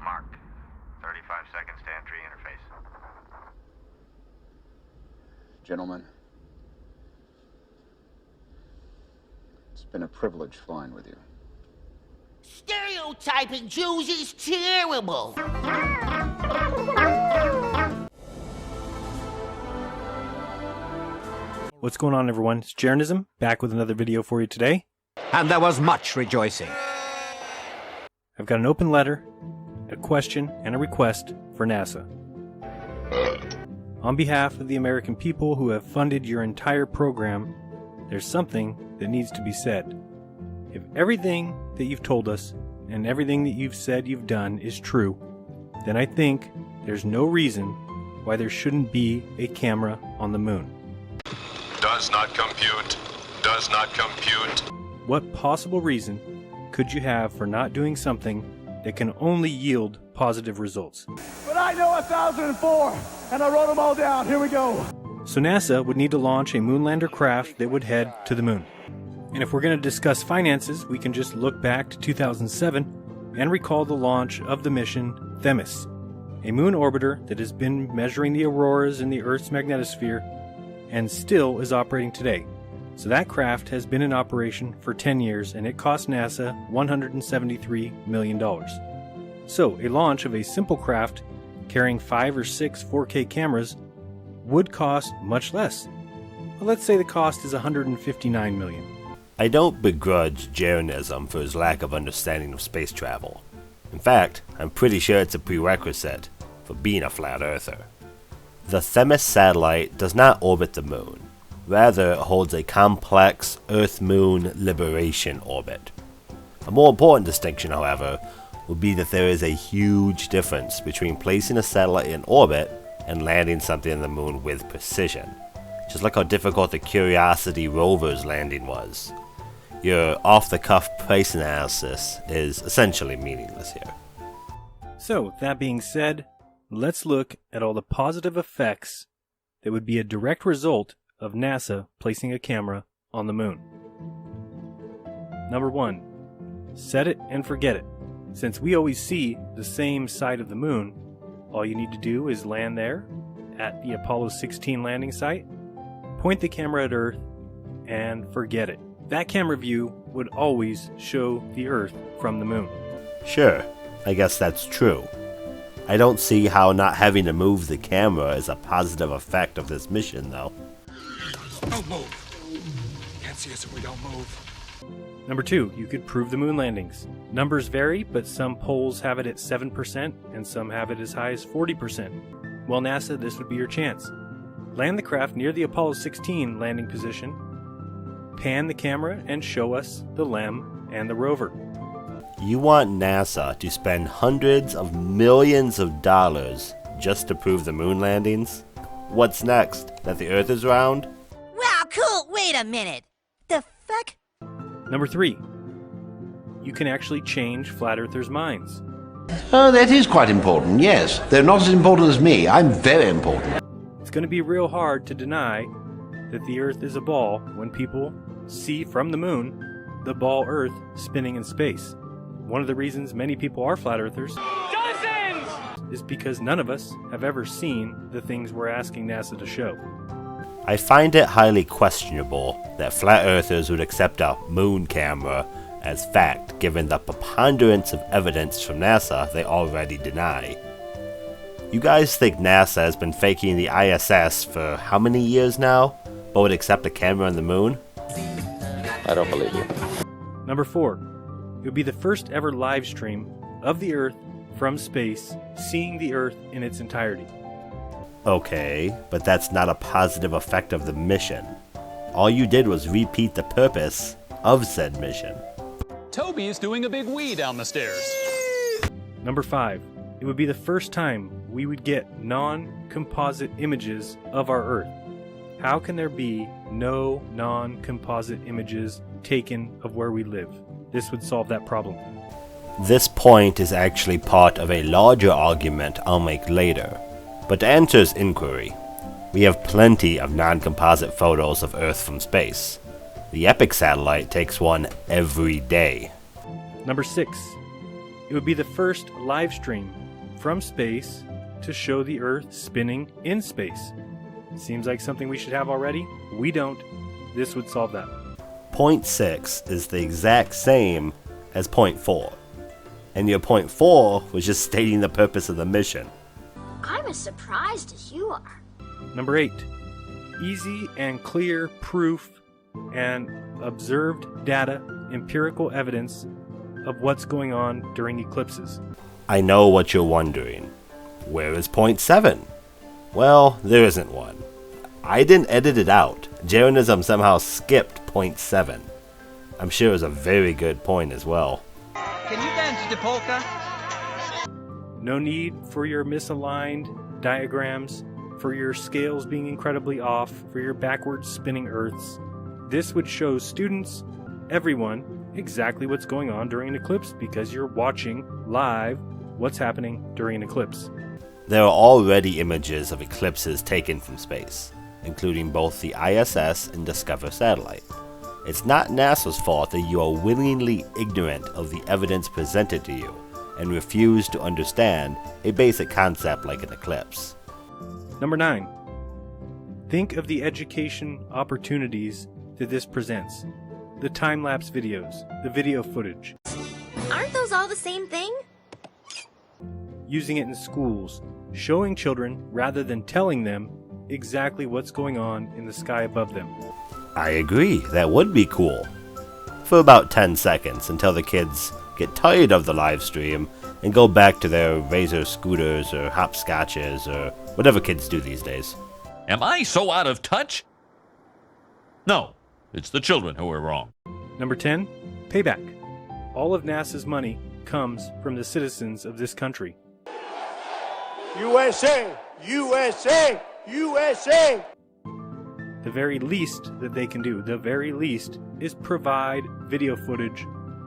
marked. 35 seconds to entry interface. Gentlemen, it's been a privilege flying with you. Stereotyping Jews is terrible. What's going on, everyone? It's Jaronism, back with another video for you today. And there was much rejoicing. I've got an open letter, a question, and a request for NASA. On behalf of the American people who have funded your entire program, there's something that needs to be said. If everything that you've told us and everything that you've said you've done is true, then I think there's no reason why there shouldn't be a camera on the moon. Does not compute. Does not compute. What possible reason could you have for not doing something that can only yield positive results? But I know 1004, and I wrote them all down. Here we go. So NASA would need to launch a moonlander craft that would head to the moon. And if we're going to discuss finances, we can just look back to 2007 and recall the launch of the mission Themis, a moon orbiter that has been measuring the auroras in the Earth's magnetosphere and still is operating today. So that craft has been in operation for 10 years and it cost NASA $173 million. So a launch of a simple craft carrying 5 or 6 4K cameras would cost much less. Well, let's say the cost is $159 million. I don't begrudge Jaronism for his lack of understanding of space travel. In fact, I'm pretty sure it's a prerequisite for being a flat earther. The Themis satellite does not orbit the moon. Rather, it holds a complex Earth-Moon liberation orbit. A more important distinction, however, would be that there is a huge difference between placing a satellite in orbit and landing something on the moon with precision. Just like how difficult the Curiosity rover's landing was. Your off-the-cuff price analysis is essentially meaningless here. So, that being said, let's look at all the positive effects that would be a direct result of NASA placing a camera on the moon. Number 1, set it and forget it. Since we always see the same side of the moon, all you need to do is land there at the Apollo 16 landing site, point the camera at Earth, and forget it. That camera view would always show the Earth from the moon. Sure, I guess that's true. I don't see how not having to move the camera is a positive effect of this mission, though. Don't move. Can't see us if we don't move. Number 2, you could prove the moon landings. Numbers vary, but some polls have it at 7% and some have it as high as 40%. Well, NASA, this would be your chance. Land the craft near the Apollo 16 landing position, pan the camera, and show us the LEM and the rover. You want NASA to spend hundreds of millions of dollars just to prove the moon landings? What's next? That the Earth is round? Wow, cool. Wait a minute. The fuck? Number 3, you can actually change flat earthers' minds. Oh, that is quite important, yes. They're not as important as me. I'm very important. It's going to be real hard to deny that the Earth is a ball when people see from the moon the ball Earth spinning in space. One of the reasons many people are flat earthers is because none of us have ever seen the things we're asking NASA to show. I find it highly questionable that flat earthers would accept a moon camera as fact given the preponderance of evidence from NASA they already deny. You guys think NASA has been faking the ISS for how many years now, but would accept a camera on the moon? I don't believe you. Number 4, it would be the first ever live stream of the Earth from space, seeing the Earth in its entirety. Okay, but that's not a positive effect of the mission. All you did was repeat the purpose of said mission. Toby is doing a big wee down the stairs. Number 5, it would be the first time we would get non-composite images of our Earth. How can there be no non-composite images taken of where we live? This would solve that problem. This point is actually part of a larger argument I'll make later. But to answer his inquiry, we have plenty of non-composite photos of Earth from space. The Epic satellite takes one every day. Number 6. It would be the first live stream from space to show the Earth spinning in space. Seems like something we should have already. We don't. This would solve that. Point 6 is the exact same as point 4. And your point 4 was just stating the purpose of the mission. I'm as surprised as you are. Number 8. Easy and clear proof and observed data, empirical evidence of what's going on during eclipses. I know what you're wondering. Where is point 7? Well, there isn't one. I didn't edit it out. Jeranism somehow skipped point 7. I'm sure it was a very good point as well. Can you dance the polka? No need for your misaligned diagrams, for your scales being incredibly off, for your backwards spinning Earths. This would show students, everyone, exactly what's going on during an eclipse because you're watching live what's happening during an eclipse. There are already images of eclipses taken from space, including both the ISS and Discover satellite. It's not NASA's fault that you are willingly ignorant of the evidence presented to you and refuse to understand a basic concept like an eclipse. Number 9. Think of the education opportunities that this presents. The time-lapse videos, the video footage. Aren't those all the same thing? Using it in schools, showing children rather than telling them exactly what's going on in the sky above them. I agree, that would be cool. For about 10 seconds until the kids get tired of the live stream and go back to their Razor scooters or hopscotches or whatever kids do these days. Am I so out of touch? No, it's the children who are wrong. Number 10, payback. All of NASA's money comes from the citizens of this country. USA! USA! USA! The very least that they can do, the very least, is provide video footage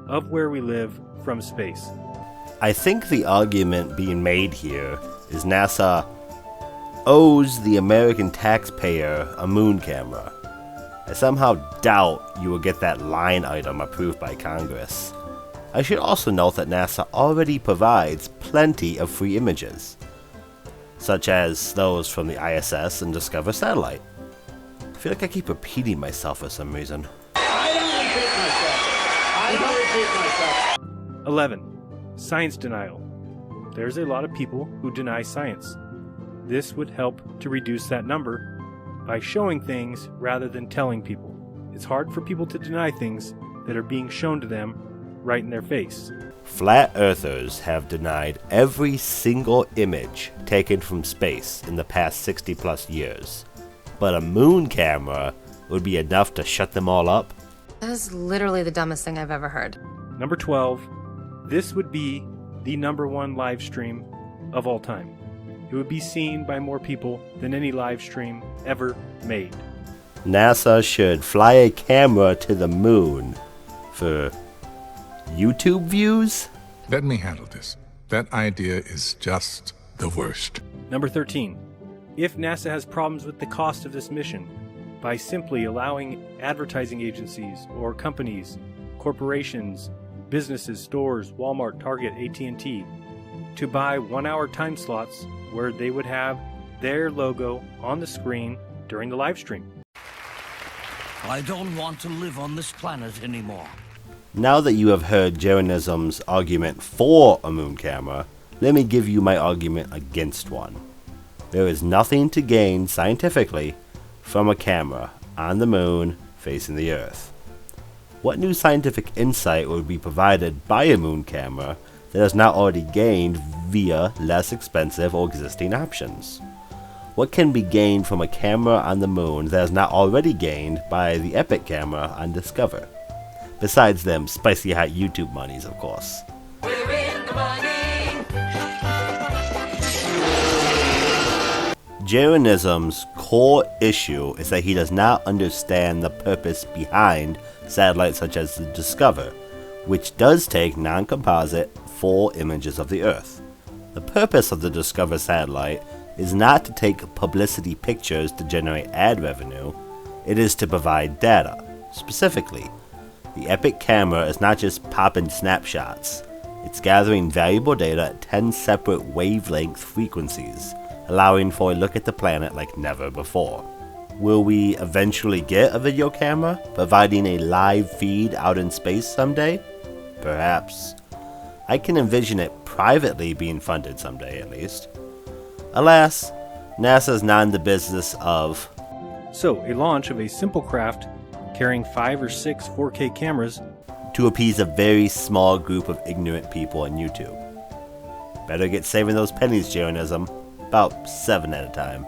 of where we live from space. I think the argument being made here is NASA owes the American taxpayer a moon camera. I somehow doubt you will get that line item approved by Congress. I should also note that NASA already provides plenty of free images, such as those from the ISS and Discover satellite. I feel like I keep repeating myself for some reason. I don't repeat myself. 11. Science denial. There's a lot of people who deny science. This would help to reduce that number by showing things rather than telling people. It's hard for people to deny things that are being shown to them right in their face. Flat Earthers have denied every single image taken from space in the past 60 plus years. But a moon camera would be enough to shut them all up? That is literally the dumbest thing I've ever heard. Number 12. This would be the #1 live stream of all time. It would be seen by more people than any live stream ever made. NASA should fly a camera to the moon for YouTube views? Let me handle this. That idea is just the worst. Number 13. If NASA has problems with the cost of this mission, by simply allowing advertising agencies or companies, corporations, businesses, stores, Walmart, Target, AT&T, to buy 1-hour time slots where they would have their logo on the screen during the live stream. I don't want to live on this planet anymore. Now that you have heard Jeranism's argument for a moon camera, let me give you my argument against one. There is nothing to gain scientifically from a camera on the moon facing the Earth. What new scientific insight would be provided by a moon camera that is not already gained via less expensive or existing options? What can be gained from a camera on the moon that is not already gained by the Epic camera on Discover? Besides them spicy hot YouTube monies, of course. We're in the money. Jeranism's core issue is that he does not understand the purpose behind satellites such as the Discover, which does take non-composite, full images of the Earth. The purpose of the Discover satellite is not to take publicity pictures to generate ad revenue, it is to provide data. Specifically, the Epic camera is not just popping snapshots, It's gathering valuable data at 10 separate wavelength frequencies, allowing for a look at the planet like never before. Will we eventually get a video camera, providing a live feed out in space someday? Perhaps. I can envision it privately being funded someday, at least. Alas, NASA's not in the business of... So, a launch of a simple craft carrying 5 or 6 4K cameras to appease a very small group of ignorant people on YouTube. Better get saving those pennies, Jonism. About 7 at a time.